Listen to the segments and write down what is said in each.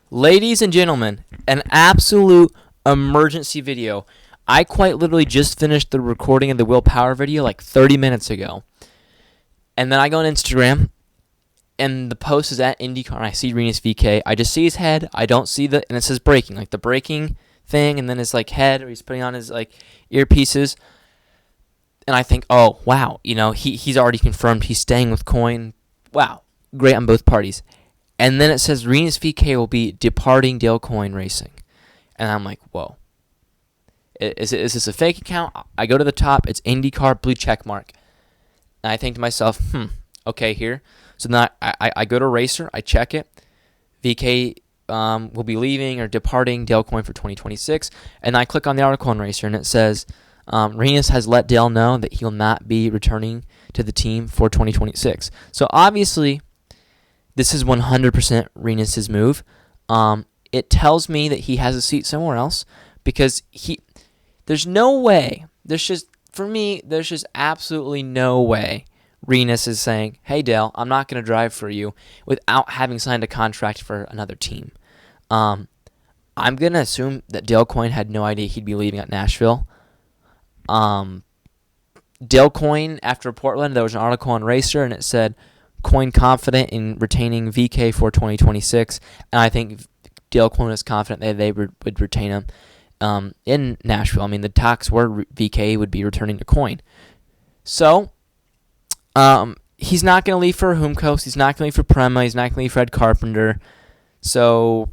Ladies and gentlemen, an absolute emergency video. I quite literally just finished the recording of the willpower video like 30 minutes ago. And then I go on Instagram, and the post is at IndyCar, and I see Rinus Veekay. I just see his head. I don't see and it says braking, like the braking thing, and then his like head, or he's putting on his like earpieces. And I think, oh, wow, he's already confirmed he's staying with Coyne. Wow, great on both parties. And then it says Rinus Veekay will be departing Dale Coyne Racing. And I'm like, whoa. Is this a fake account? I go to the top. It's IndyCar, blue check mark. And I think to myself, okay here. So then I go to Racer. I check it. Veekay will be leaving or departing Dale Coyne for 2026. And I click on the article on Racer, and it says Rinus has let Dale know that he'll not be returning to the team for 2026. So obviously, this is 100% Rinus' move. It tells me that he has a seat somewhere else because there's no way. There's just absolutely no way Rinus is saying, hey, Dale, I'm not going to drive for you without having signed a contract for another team. I'm going to assume that Dale Coyne had no idea he'd be leaving at Nashville. Dale Coyne, after Portland, there was an article on Racer, and it said, Coyne confident in retaining Veekay for 2026, and I think Dale Coyne is confident that they would retain him in Nashville. I mean, the talks were Veekay would be returning to Coyne. So, he's not going to leave for Humkos. He's not going to leave for Prema. He's not going to leave for Ed Carpenter. So,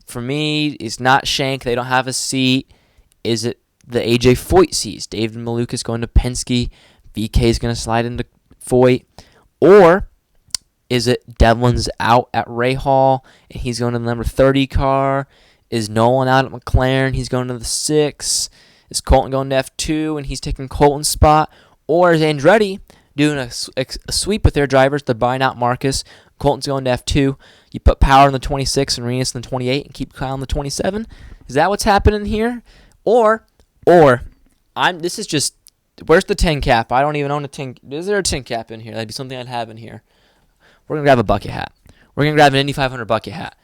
for me, it's not Shank. They don't have a seat. Is it the AJ Foyt seats? David Maluka is going to Penske. Veekay is going to slide into Foyt. Or is it Devlin's out at Rahal and he's going to the number 30 car? Is Nolan out at McLaren? He's going to the 6. Is Colton going to F2 and he's taking Colton's spot? Or is Andretti doing a sweep with their drivers? They're buying out Marcus. Colton's going to F2. You put Power in the 26 and Rinus in the 28 and keep Kyle in the 27? Is that what's happening here? Or this is just, where's the 10 cap? I don't even own a 10. Is there a 10 cap in here? That'd be something I'd have in here. We're going to grab a bucket hat. We're going to grab an Indy 500 bucket hat.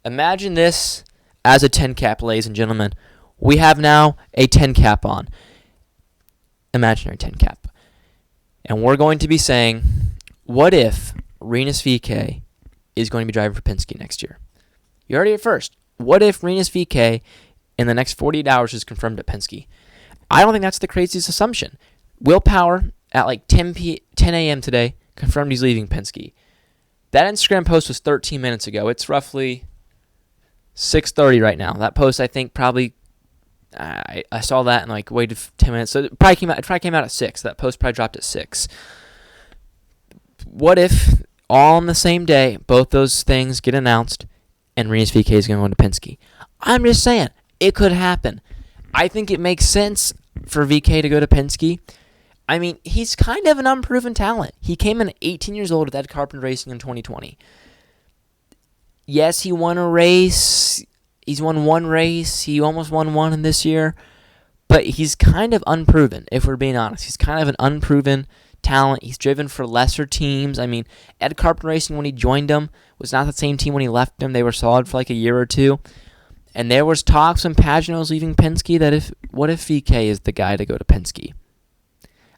Imagine this as a 10 cap, ladies and gentlemen. We have now a 10 cap on. Imaginary 10 cap. And we're going to be saying, what if Rinus Veekay is going to be driving for Penske next year? You heard it first. What if Rinus Veekay in the next 48 hours is confirmed at Penske? I don't think that's the craziest assumption. Will Power at like 10 a.m. today confirmed he's leaving Penske. That Instagram post was 13 minutes ago. It's roughly 6:30 right now. That post, I think, probably I saw that and like waited 10 minutes. So it probably came out at 6. That post probably dropped at 6. What if all on the same day both those things get announced and Rinus Veekay is going to Penske? I'm just saying it could happen. I think it makes sense for Veekay to go to Penske. I mean, he's kind of an unproven talent. He came in at 18 years old with Ed Carpenter Racing in 2020. Yes, he won a race. He's won one race. He almost won one in this year. But he's kind of unproven, if we're being honest. He's kind of an unproven talent. He's driven for lesser teams. I mean, Ed Carpenter Racing, when he joined them, was not the same team when he left them. They were solid for like a year or two. And there was talks when Pagenaud was leaving Penske that what if Veekay is the guy to go to Penske?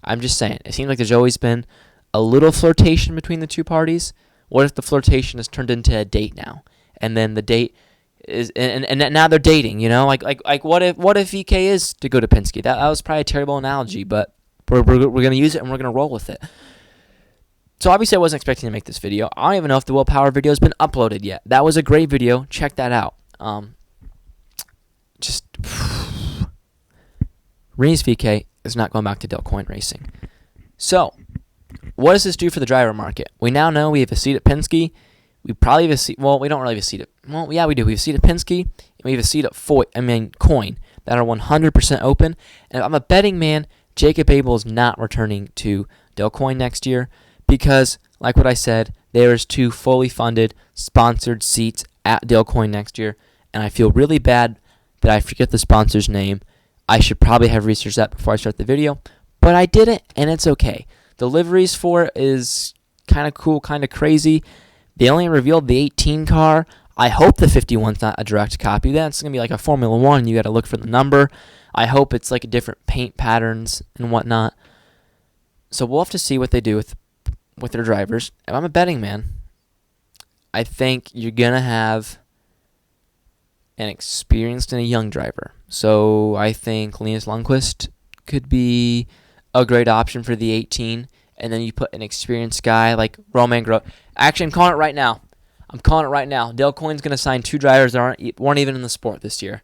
I'm just saying. It seems like there's always been a little flirtation between the two parties. What if the flirtation has turned into a date now? And then the date is and now they're dating, Like what if Veekay is to go to Penske? That was probably a terrible analogy, but we're going to use it and we're going to roll with it. So obviously I wasn't expecting to make this video. I don't even know if the Willpower video has been uploaded yet. That was a great video. Check that out. Rinus Veekay is not going back to Dale Coyne Racing. So, what does this do for the driver market? We now know we have a seat at Penske. We probably have a seat. Well, we don't really have a seat at. Well, yeah, we do. We have a seat at Penske, and we have a seat at Coyne that are 100% open. And if I'm a betting man, Jacob Abel is not returning to Dale Coyne next year because, like what I said, there's 2 fully funded, sponsored seats at Dale Coyne next year, and I feel really bad that I forget the sponsor's name. I should probably have researched that before I start the video, but I didn't, and it's okay. The liveries for it is kind of cool, kind of crazy. They only revealed the 18 car. I hope the 51's not a direct copy. That's going to be like a Formula 1. You got to look for the number. I hope it's like a different paint patterns and whatnot. So we'll have to see what they do with their drivers. If I'm a betting man, I think you're going to have an experienced and a young driver. So I think Rinus Lundqvist could be a great option for the 18. And then you put an experienced guy like Romain Grosjean. Actually, I'm calling it right now. Dale Coyne's going to sign 2 drivers that weren't even in the sport this year.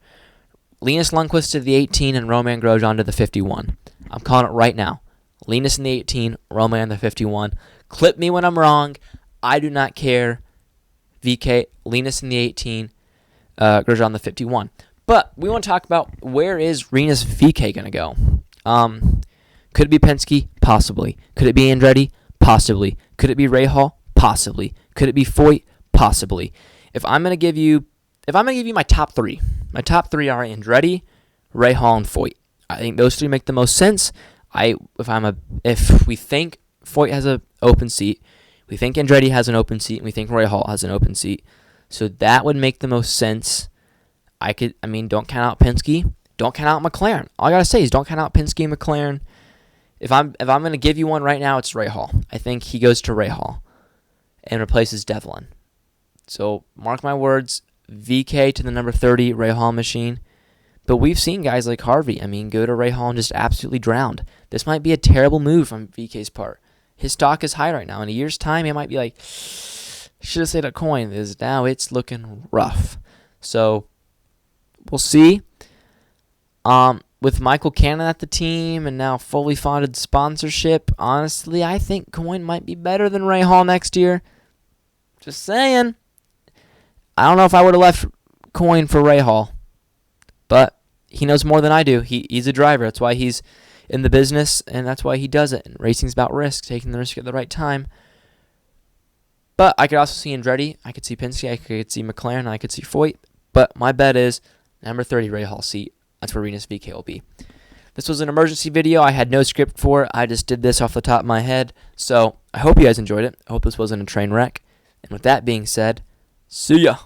Rinus Lundqvist to the 18 and Romain Grosjean to the 51. I'm calling it right now. Rinus in the 18, Romain in the 51. Clip me when I'm wrong. I do not care. Veekay, Rinus in the 18, Grosjean the 51. But we want to talk about where is Rinus Veekay going to go? Could it be Penske? Possibly. Could it be Andretti? Possibly. Could it be Rahal? Possibly. Could it be Foyt? Possibly. If I'm going to give you my top 3, my top 3 are Andretti, Rahal, and Foyt. I think those 3 make the most sense. If we think Foyt has an open seat, we think Andretti has an open seat, and we think Rahal has an open seat. So that would make the most sense. Don't count out Penske. Don't count out McLaren. All I gotta say is don't count out Penske and McLaren. If I'm gonna give you one right now, it's Rahal. I think he goes to Rahal and replaces Devlin. So mark my words, Veekay to the number 30 Rahal machine. But we've seen guys like Harvey, go to Rahal and just absolutely drowned. This might be a terrible move on Veekay's part. His stock is high right now. In a year's time, he might be like, should have stayed at Coyne. Now it's looking rough. So we'll see. With Michael Cannon at the team and now fully funded sponsorship, honestly, I think Coyne might be better than Rahal next year. Just saying. I don't know if I would have left Coyne for Rahal, but he knows more than I do. He's a driver. That's why he's in the business, and that's why he does it. And racing's about risk, taking the risk at the right time. But I could also see Andretti. I could see Penske. I could see McLaren. I could see Foyt. But my bet is number 30 Rahal seat. That's where Rinus Veekay will be. This was an emergency video. I had no script for it. I just did this off the top of my head. So I hope you guys enjoyed it. I hope this wasn't a train wreck. And with that being said, see ya.